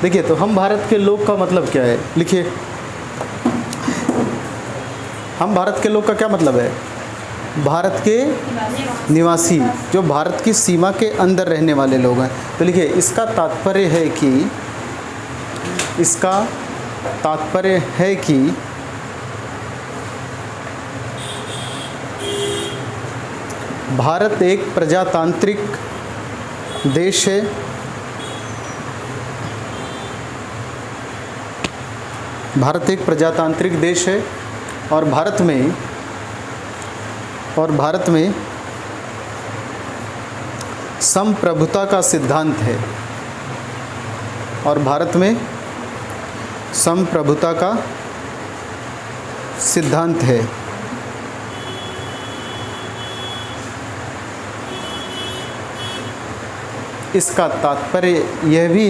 देखिए, तो हम भारत के लोग का मतलब क्या है, लिखिए। हम भारत के लोग का क्या मतलब है? भारत के निवासी, जो भारत की सीमा के अंदर रहने वाले लोग हैं। तो लिखिए, इसका तात्पर्य है कि भारत एक प्रजातांत्रिक देश है। भारत एक प्रजातांत्रिक देश है और भारत में संप्रभुता का सिद्धांत है। और भारत में संप्रभुता का सिद्धांत है। इसका तात्पर्य यह भी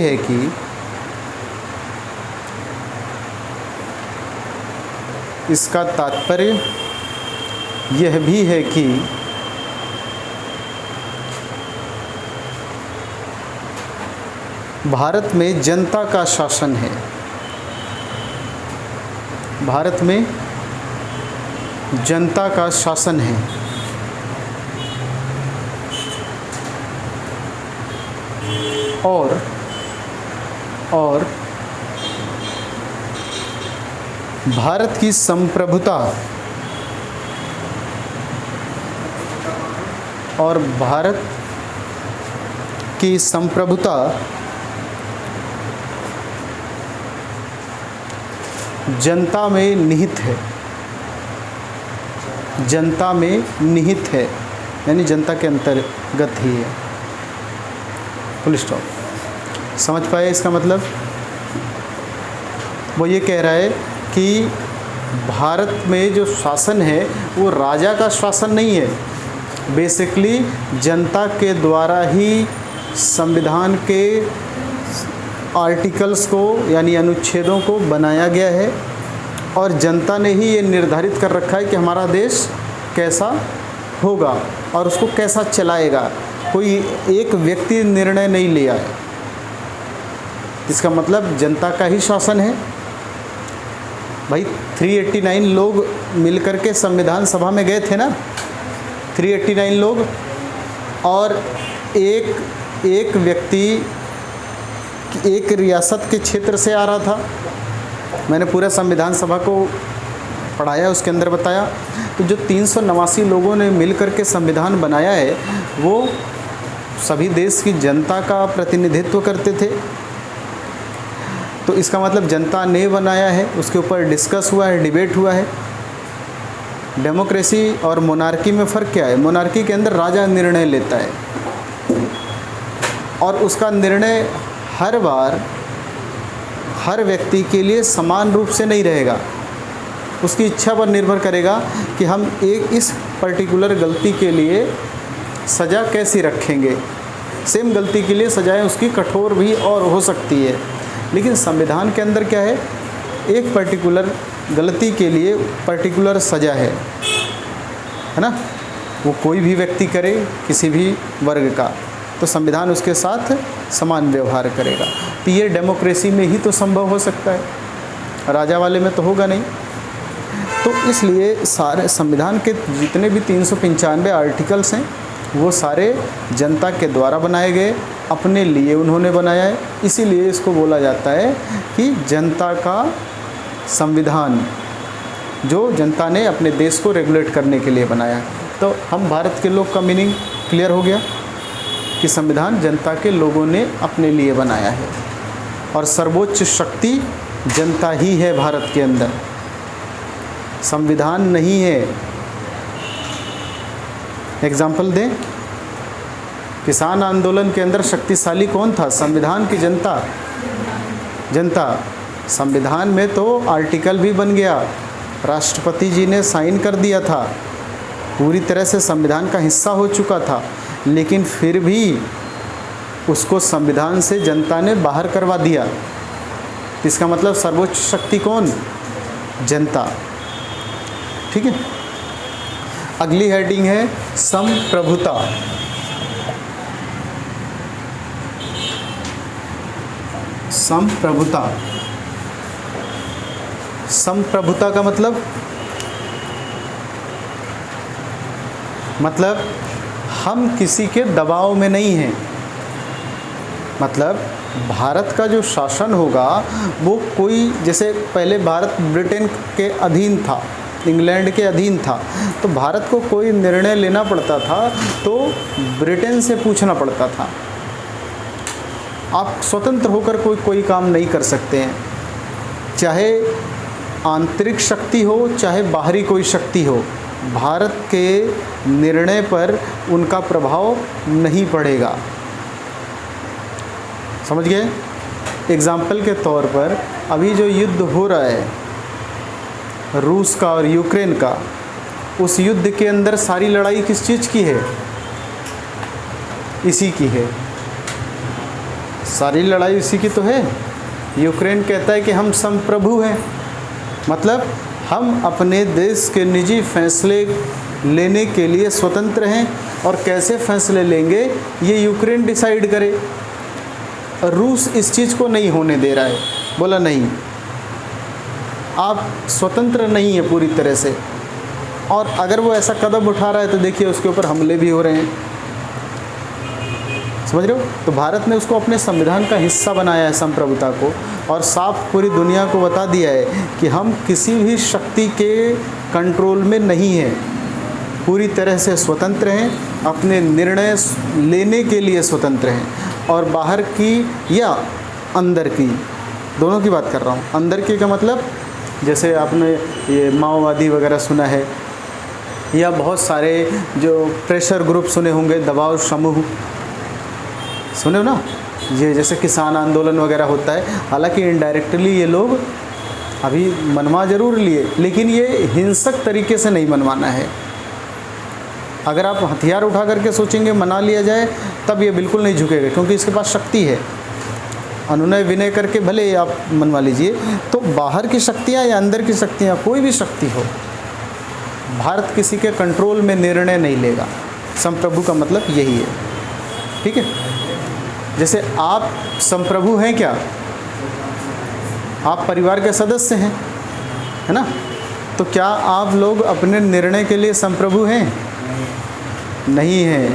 है कि भारत में जनता का शासन है। भारत में जनता का शासन है। और भारत की संप्रभुता जनता में निहित है, यानी जनता के अंतर्गत ही है। Full stop. समझ पाए इसका मतलब? वो ये कह रहा है कि भारत में जो शासन है वो राजा का शासन नहीं है, बेसिकली जनता के द्वारा ही संविधान के आर्टिकल्स को यानी अनुच्छेदों को बनाया गया है। और जनता ने ही ये निर्धारित कर रखा है कि हमारा देश कैसा होगा और उसको कैसा चलाएगा। कोई एक व्यक्ति निर्णय नहीं लिया है। इसका मतलब जनता का ही शासन है। भाई 389 लोग मिलकर के संविधान सभा में गए थे ना, 389 लोग, और एक व्यक्ति एक रियासत के क्षेत्र से आ रहा था। मैंने पूरा संविधान सभा को पढ़ाया, उसके अंदर बताया। तो जो 389 लोगों ने मिलकर के संविधान बनाया है वो सभी देश की जनता का प्रतिनिधित्व करते थे। तो इसका मतलब जनता ने बनाया है, उसके ऊपर डिस्कस हुआ है, डिबेट हुआ है। डेमोक्रेसी और मोनार्की में फ़र्क क्या है? मोनार्की के अंदर राजा निर्णय लेता है और उसका निर्णय हर बार हर व्यक्ति के लिए समान रूप से नहीं रहेगा। उसकी इच्छा पर निर्भर करेगा कि हम इस पर्टिकुलर गलती के लिए सज़ा कैसी रखेंगे। सेम गलती के लिए सज़ाएं उसकी कठोर भी और हो सकती है, लेकिन संविधान के अंदर क्या है? एक पर्टिकुलर गलती के लिए पर्टिकुलर सज़ा है ना? वो कोई भी व्यक्ति करे, किसी भी वर्ग का, तो संविधान उसके साथ समान व्यवहार करेगा। तो ये डेमोक्रेसी में ही तो संभव हो सकता है, राजा वाले में तो होगा नहीं। तो इसलिए सारे संविधान के जितने भी 395 आर्टिकल्स हैं वो सारे जनता के द्वारा बनाए गए, अपने लिए उन्होंने बनाया है। इसीलिए इसको बोला जाता है कि जनता का संविधान, जो जनता ने अपने देश को रेगुलेट करने के लिए बनाया। तो हम भारत के लोग का मीनिंग क्लियर हो गया कि संविधान जनता के लोगों ने अपने लिए बनाया है और सर्वोच्च शक्ति जनता ही है भारत के अंदर, संविधान नहीं है। एग्जाम्पल दें, किसान आंदोलन के अंदर शक्तिशाली कौन था? संविधान की जनता। संविधान में तो आर्टिकल भी बन गया, राष्ट्रपति जी ने साइन कर दिया था, पूरी तरह से संविधान का हिस्सा हो चुका था, लेकिन फिर भी उसको संविधान से जनता ने बाहर करवा दिया। इसका मतलब सर्वोच्च शक्ति कौन? जनता। ठीक है। अगली हेडिंग है संप्रभुता। संप्रभुता। संप्रभुता का मतलब हम किसी के दबाव में नहीं हैं। मतलब भारत का जो शासन होगा वो कोई, जैसे पहले भारत ब्रिटेन के अधीन था, इंग्लैंड के अधीन था, तो भारत को कोई निर्णय लेना पड़ता था तो ब्रिटेन से पूछना पड़ता था। आप स्वतंत्र होकर कोई काम नहीं कर सकते हैं, चाहे आंतरिक शक्ति हो चाहे बाहरी कोई शक्ति हो, भारत के निर्णय पर उनका प्रभाव नहीं पड़ेगा। समझ गए? एग्जाम्पल के तौर पर अभी जो युद्ध हो रहा है रूस का और यूक्रेन का, उस युद्ध के अंदर सारी लड़ाई किस चीज़ की है? इसी की है। सारी लड़ाई इसी की तो है। यूक्रेन कहता है कि हम संप्रभु हैं, मतलब हम अपने देश के निजी फैसले लेने के लिए स्वतंत्र हैं और कैसे फैसले लेंगे ये यूक्रेन डिसाइड करे। रूस इस चीज़ को नहीं होने दे रहा है, बोला नहीं, आप स्वतंत्र नहीं है पूरी तरह से, और अगर वो ऐसा कदम उठा रहा है तो देखिए उसके ऊपर हमले भी हो रहे हैं। समझ रहे हो? तो भारत ने उसको अपने संविधान का हिस्सा बनाया है संप्रभुता को, और साफ पूरी दुनिया को बता दिया है कि हम किसी भी शक्ति के कंट्रोल में नहीं हैं, पूरी तरह से स्वतंत्र हैं, अपने निर्णय लेने के लिए स्वतंत्र हैं। और बाहर की या अंदर की, दोनों की बात कर रहा हूँ। अंदर की का मतलब जैसे आपने ये माओवादी वगैरह सुना है, या बहुत सारे जो प्रेशर ग्रुप सुने होंगे, दबाव समूह सुने हो ना, ये जैसे किसान आंदोलन वगैरह होता है। हालांकि इनडायरेक्टली ये लोग अभी मनवा ज़रूर लिए, लेकिन ये हिंसक तरीके से नहीं मनवाना है। अगर आप हथियार उठा करके सोचेंगे मना लिया जाए, तब ये बिल्कुल नहीं झुकेगा, क्योंकि इसके पास शक्ति है। अनुनय विनय करके भले आप मनवा लीजिए। तो बाहर की शक्तियाँ या अंदर की शक्तियाँ, कोई भी शक्ति हो, भारत किसी के कंट्रोल में निर्णय नहीं लेगा। संप्रभु का मतलब यही है। ठीक है? जैसे आप संप्रभु हैं क्या? आप परिवार के सदस्य हैं, है ना? तो क्या आप लोग अपने निर्णय के लिए संप्रभु हैं? नहीं है।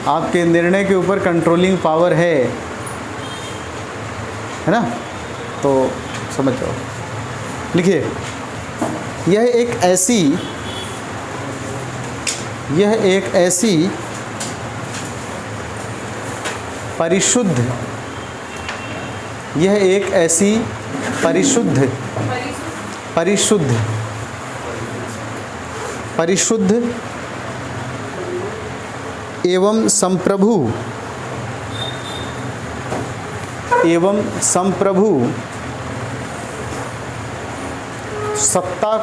आपके निर्णय के ऊपर कंट्रोलिंग पावर है ना? तो समझ जाओ। लिखिए, यह एक ऐसी परिशुद्ध, यह एक ऐसी परिशुद्ध एवं संप्रभु सत्ता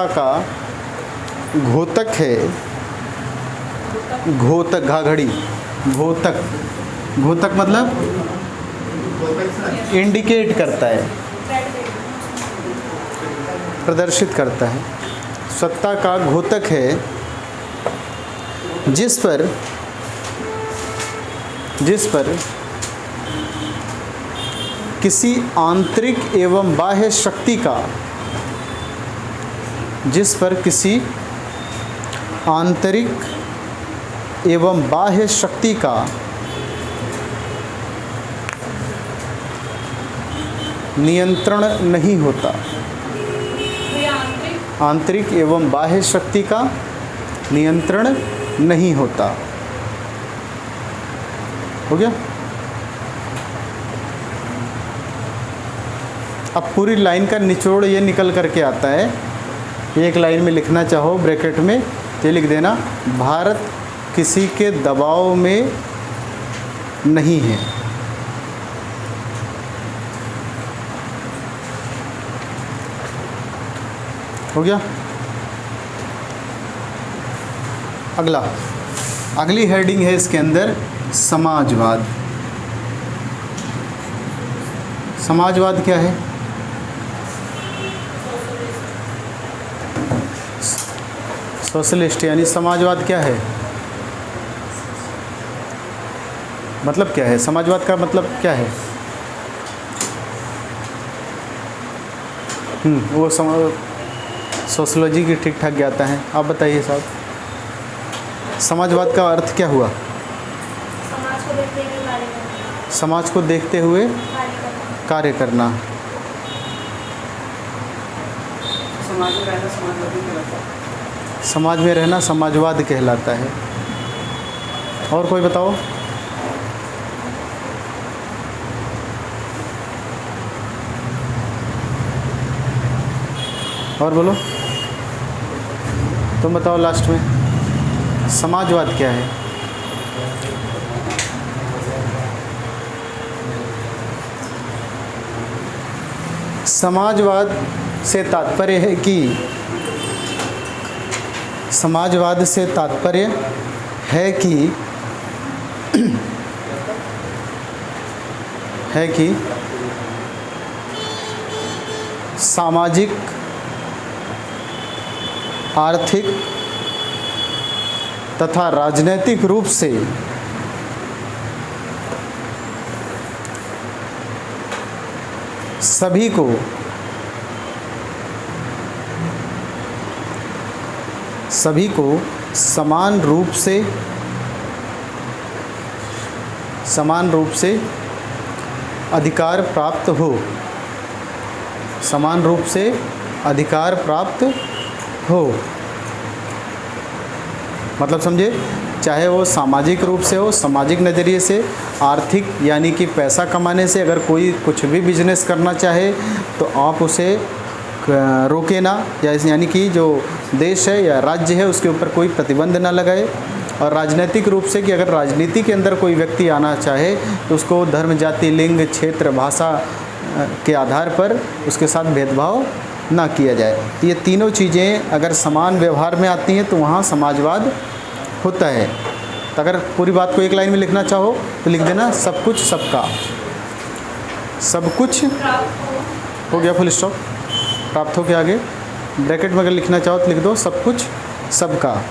का घोतक है। घोतक, घाघड़ी, घोतक मतलब इंडिकेट करता है, प्रदर्शित करता है। सत्ता का घोतक है जिस पर किसी आंतरिक एवं बाह्य शक्ति का, जिस पर किसी आंतरिक एवं बाह्य शक्ति का नियंत्रण नहीं होता। आंतरिक एवं बाह्य शक्ति का नियंत्रण नहीं होता। हो गया? अब पूरी लाइन का निचोड़ ये निकल करके आता है। एक लाइन में लिखना चाहो ब्रैकेट में ये लिख देना, भारत किसी के दबाव में नहीं है। हो गया? अगली हेडिंग है इसके अंदर समाजवाद। समाजवाद क्या है? सोशलिस्ट, यानी समाजवाद क्या है? मतलब क्या है? समाजवाद का मतलब क्या है? वो सोशोलॉजी की ठीक ठाक ज्ञाता है, आप बताइए साहब। समाजवाद का अर्थ क्या हुआ? समाज को देखते हुए कार्य करना। समाज में रहना समाजवाद कहलाता है। और कोई बताओ। और बोलो, तुम बताओ लास्ट में, समाजवाद क्या है? समाजवाद से तात्पर्य है कि समाजवाद से तात्पर्य है कि सामाजिक, आर्थिक तथा राजनैतिक रूप से सभी को समान रूप से अधिकार प्राप्त हो, समान रूप से अधिकार प्राप्त हो। मतलब समझे, चाहे वो सामाजिक रूप से हो, सामाजिक नज़रिए से, आर्थिक यानी कि पैसा कमाने से, अगर कोई कुछ भी बिजनेस करना चाहे तो आप उसे रोके ना, या यानी कि जो देश है या राज्य है उसके ऊपर कोई प्रतिबंध ना लगाए। और राजनीतिक रूप से कि अगर राजनीति के अंदर कोई व्यक्ति आना चाहे तो उसको धर्म, जाति, लिंग, क्षेत्र, भाषा के आधार पर उसके साथ भेदभाव ना किया जाए। तो ये तीनों चीज़ें अगर समान व्यवहार में आती हैं तो वहाँ समाजवाद होता है। तो अगर पूरी बात को एक लाइन में लिखना चाहो तो लिख देना सब कुछ सबका। सब कुछ हो गया, फुल स्टॉप। प्राप्त हो के आगे ब्रैकेट में अगर लिखना चाहो तो लिख दो सब कुछ सबका।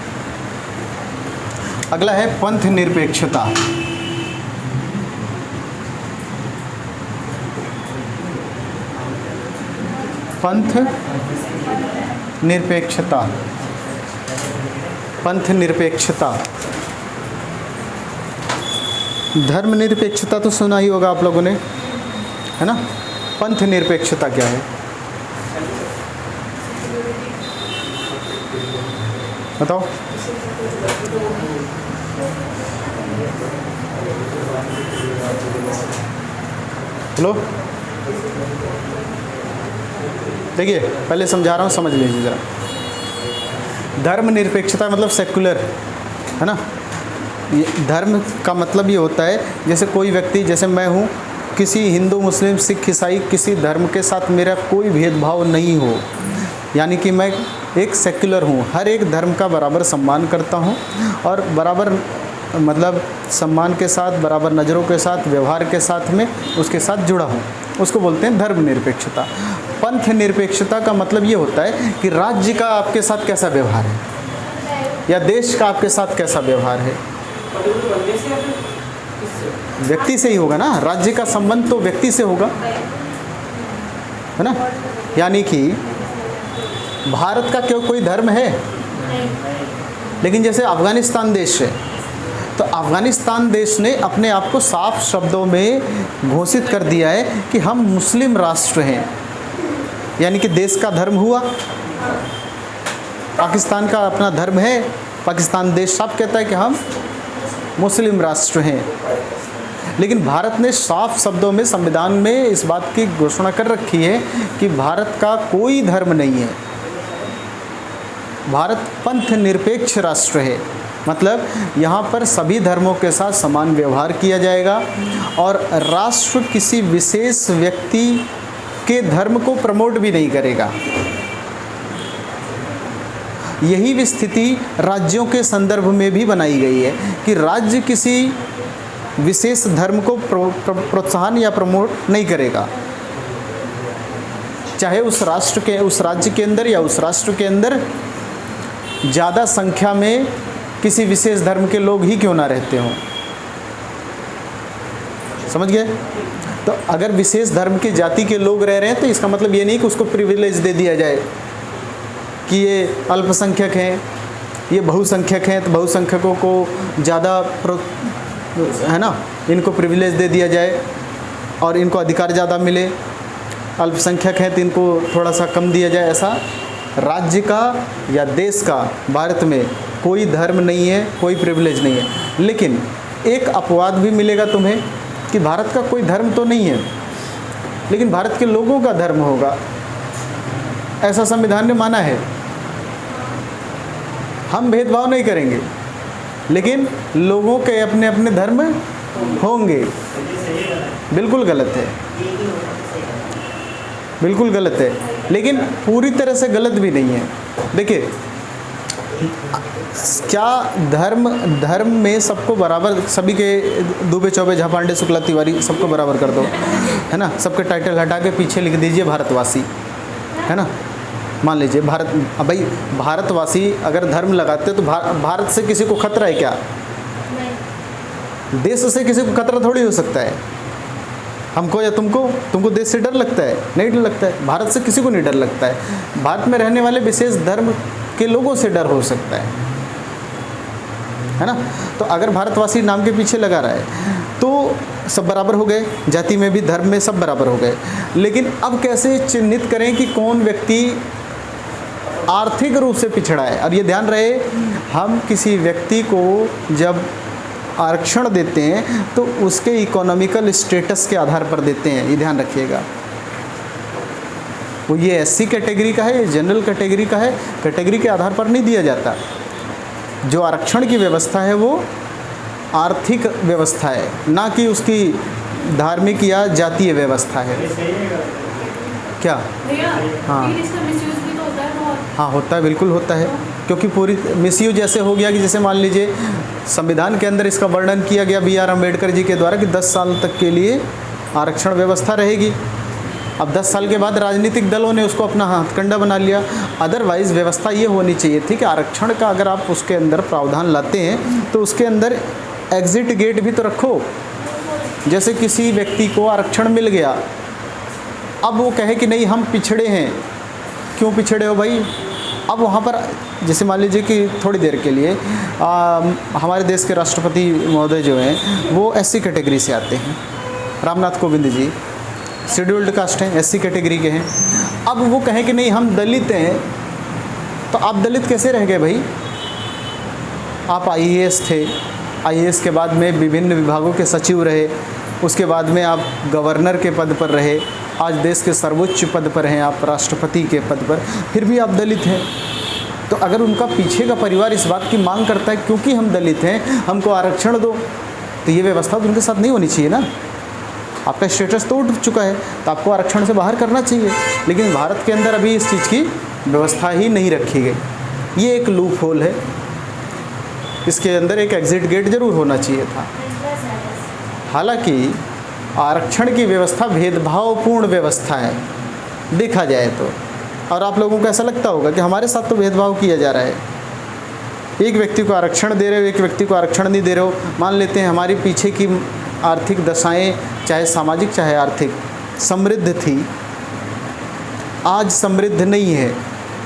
अगला है पंथ निरपेक्षता। पंथ निरपेक्षता, पंथ निरपेक्षता। धर्म निरपेक्षता तो सुना ही होगा आप लोगों ने, है ना। पंथ निरपेक्षता क्या है बताओ। हेलो, देखिए पहले समझा रहा हूँ, समझ लीजिए ज़रा। धर्म निरपेक्षता मतलब सेकुलर, है ना। ये धर्म का मतलब ये होता है जैसे कोई व्यक्ति, जैसे मैं हूँ, किसी हिंदू, मुस्लिम, सिख, ईसाई किसी धर्म के साथ मेरा कोई भेदभाव नहीं हो, यानी कि मैं एक सेकुलर हूँ, हर एक धर्म का बराबर सम्मान करता हूँ और बराबर मतलब सम्मान के साथ, बराबर नज़रों के साथ, व्यवहार के साथ में उसके साथ जुड़ा हूँ, उसको बोलते हैं धर्म निरपेक्षता। पंथ निरपेक्षता का मतलब ये होता है कि राज्य का आपके साथ कैसा व्यवहार है या देश का आपके साथ कैसा व्यवहार है। व्यक्ति से ही होगा ना, राज्य का संबंध तो व्यक्ति से होगा, है ना। यानी कि भारत का क्यों कोई धर्म है, लेकिन जैसे अफ़गानिस्तान देश है तो अफ़गानिस्तान देश ने अपने आप को साफ शब्दों में घोषित कर दिया है कि हम मुस्लिम राष्ट्र हैं, यानी कि देश का धर्म हुआ। पाकिस्तान का अपना धर्म है, पाकिस्तान देश साफ कहता है कि हम मुस्लिम राष्ट्र हैं। लेकिन भारत ने साफ शब्दों में संविधान में इस बात की घोषणा कर रखी है कि भारत का कोई धर्म नहीं है, भारत पंथ निरपेक्ष राष्ट्र है। मतलब यहाँ पर सभी धर्मों के साथ समान व्यवहार किया जाएगा और राष्ट्र किसी विशेष व्यक्ति के धर्म को प्रमोट भी नहीं करेगा। यही भी स्थिति राज्यों के संदर्भ में भी बनाई गई है कि राज्य किसी विशेष धर्म को प्रोत्साहन या प्रमोट नहीं करेगा, चाहे उस राष्ट्र के, उस राज्य के अंदर या उस राष्ट्र के अंदर ज़्यादा संख्या में किसी विशेष धर्म के लोग ही क्यों ना रहते हों। समझ गए? तो अगर विशेष धर्म की जाति के लोग रह रहे हैं तो इसका मतलब ये नहीं कि उसको प्रिविलेज दे दिया जाए कि ये अल्पसंख्यक हैं, ये बहुसंख्यक हैं तो बहुसंख्यकों को ज़्यादा है ना, इनको प्रिविलेज दे दिया जाए और इनको अधिकार ज़्यादा मिले, अल्पसंख्यक हैं तो इनको थोड़ा सा कम दिया जाए। ऐसा राज्य का या देश का भारत में कोई धर्म नहीं है, कोई प्रिविलेज नहीं है। लेकिन एक अपवाद भी मिलेगा तुम्हें कि भारत का कोई धर्म तो नहीं है लेकिन भारत के लोगों का धर्म होगा, ऐसा संविधान ने माना है। हम भेदभाव नहीं करेंगे लेकिन लोगों के अपने अपने धर्म होंगे। बिल्कुल गलत है, बिल्कुल गलत है, लेकिन पूरी तरह से गलत भी नहीं है। देखिए क्या धर्म में सबको बराबर, सभी के दुबे चौबे झा पांडे शुक्ला तिवारी सबको बराबर कर दो, है ना, सबके टाइटल हटा के पीछे लिख दीजिए भारतवासी, है ना। मान लीजिए भारत, अब भाई भारतवासी अगर धर्म लगाते तो भारत से किसी को खतरा है क्या? देश से किसी को खतरा थोड़ी हो सकता है। हमको या तुमको देश से डर लगता है? नहीं डर लगता है। भारत से किसी को नहीं डर लगता है। भारत में रहने वाले विशेष धर्म के लोगों से डर हो सकता है ना। तो अगर भारतवासी नाम के पीछे लगा रहा है तो सब बराबर हो गए, जाति में भी धर्म में सब बराबर हो गए। लेकिन अब कैसे चिन्हित करें कि कौन व्यक्ति आर्थिक रूप से पिछड़ा है? और ये ध्यान रहे, हम किसी व्यक्ति को जब आरक्षण देते हैं तो उसके इकोनॉमिकल स्टेटस के आधार पर देते हैं, ये ध्यान रखिएगा। वो ये एससी कैटेगरी का है, ये जनरल कैटेगरी का है, कैटेगरी के आधार पर नहीं दिया जाता। जो आरक्षण की व्यवस्था है वो आर्थिक व्यवस्था है, ना कि उसकी धार्मिक या जातीय व्यवस्था है। क्या? हाँ हाँ होता है, बिल्कुल होता है, क्योंकि पूरी मिसयूज जैसे हो गया कि जैसे मान लीजिए संविधान के अंदर इसका वर्णन किया गया बी आर अम्बेडकर जी के द्वारा कि 10 साल तक के लिए आरक्षण व्यवस्था रहेगी। अब 10 साल के बाद राजनीतिक दलों ने उसको अपना हथकंडा बना लिया। अदरवाइज़ व्यवस्था ये होनी चाहिए थी कि आरक्षण का अगर आप उसके अंदर प्रावधान लाते हैं तो उसके अंदर एग्ज़िट गेट भी तो रखो। जैसे किसी व्यक्ति को आरक्षण मिल गया, अब वो कहे कि नहीं हम पिछड़े हैं। क्यों पिछड़े हो भाई? अब वहाँ पर जैसे मान लीजिए कि थोड़ी देर के लिए हमारे देश के राष्ट्रपति महोदय जो हैं वो एससी कैटेगरी से आते हैं, रामनाथ कोविंद जी शेड्यूल्ड कास्ट हैं, एससी कैटेगरी के हैं। अब वो कहें कि नहीं हम दलित हैं, तो आप दलित कैसे रह गए भाई? आप आईएएस थे, आईएएस के बाद में विभिन्न विभागों के सचिव रहे, उसके बाद में आप गवर्नर के पद पर रहे, आज देश के सर्वोच्च पद पर हैं आप, राष्ट्रपति के पद पर, फिर भी आप दलित हैं। तो अगर उनका पीछे का परिवार इस बात की मांग करता है क्योंकि हम दलित हैं हमको आरक्षण दो, तो ये व्यवस्था तो उनके साथ नहीं होनी चाहिए ना। आपका स्टेटस तो उठ चुका है तो आपको आरक्षण से बाहर करना चाहिए, लेकिन भारत के अंदर अभी इस चीज़ की व्यवस्था ही नहीं रखी गई। ये एक लूप होल है, इसके अंदर एक एग्ज़िट गेट ज़रूर होना चाहिए था। हालांकि आरक्षण की व्यवस्था भेदभावपूर्ण व्यवस्था है देखा जाए तो, और आप लोगों को ऐसा लगता होगा कि हमारे साथ तो भेदभाव किया जा रहा है, एक व्यक्ति को आरक्षण दे रहे हो, एक व्यक्ति को आरक्षण नहीं दे रहे हो। मान लेते हैं हमारी पीछे की आर्थिक दशाएं, चाहे सामाजिक चाहे आर्थिक, समृद्ध थी, आज समृद्ध नहीं है।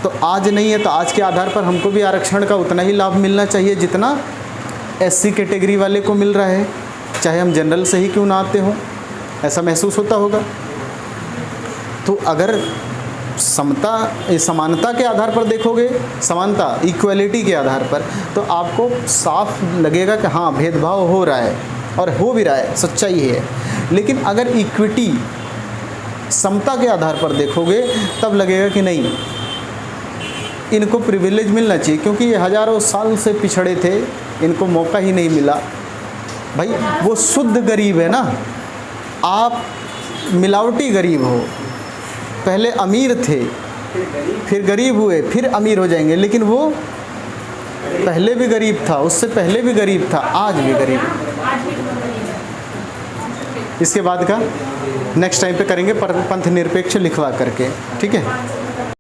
तो आज नहीं है तो आज के आधार पर हमको भी आरक्षण का उतना ही लाभ मिलना चाहिए जितना एससी कैटेगरी वाले को मिल रहा है, चाहे हम जनरल से ही क्यों ना आते हों। ऐसा महसूस होता होगा। तो अगर समानता के आधार पर देखोगे, समानता इक्वलिटी के आधार पर, तो आपको साफ लगेगा कि हाँ भेदभाव हो रहा है और हो भी रहा है, सच्चाई है। लेकिन अगर इक्विटी समता के आधार पर देखोगे तब लगेगा कि नहीं, इनको प्रिविलेज मिलना चाहिए, क्योंकि ये हज़ारों साल से पिछड़े थे, इनको मौका ही नहीं मिला। भाई वो शुद्ध गरीब है ना, आप मिलावटी गरीब हो। पहले अमीर थे, फिर गरीब हुए, फिर अमीर हो जाएंगे, लेकिन वो पहले भी गरीब था, उससे पहले भी गरीब था, आज भी गरीब। इसके बाद का नेक्स्ट टाइम पे करेंगे पंथ निरपेक्ष लिखवा करके, ठीक है।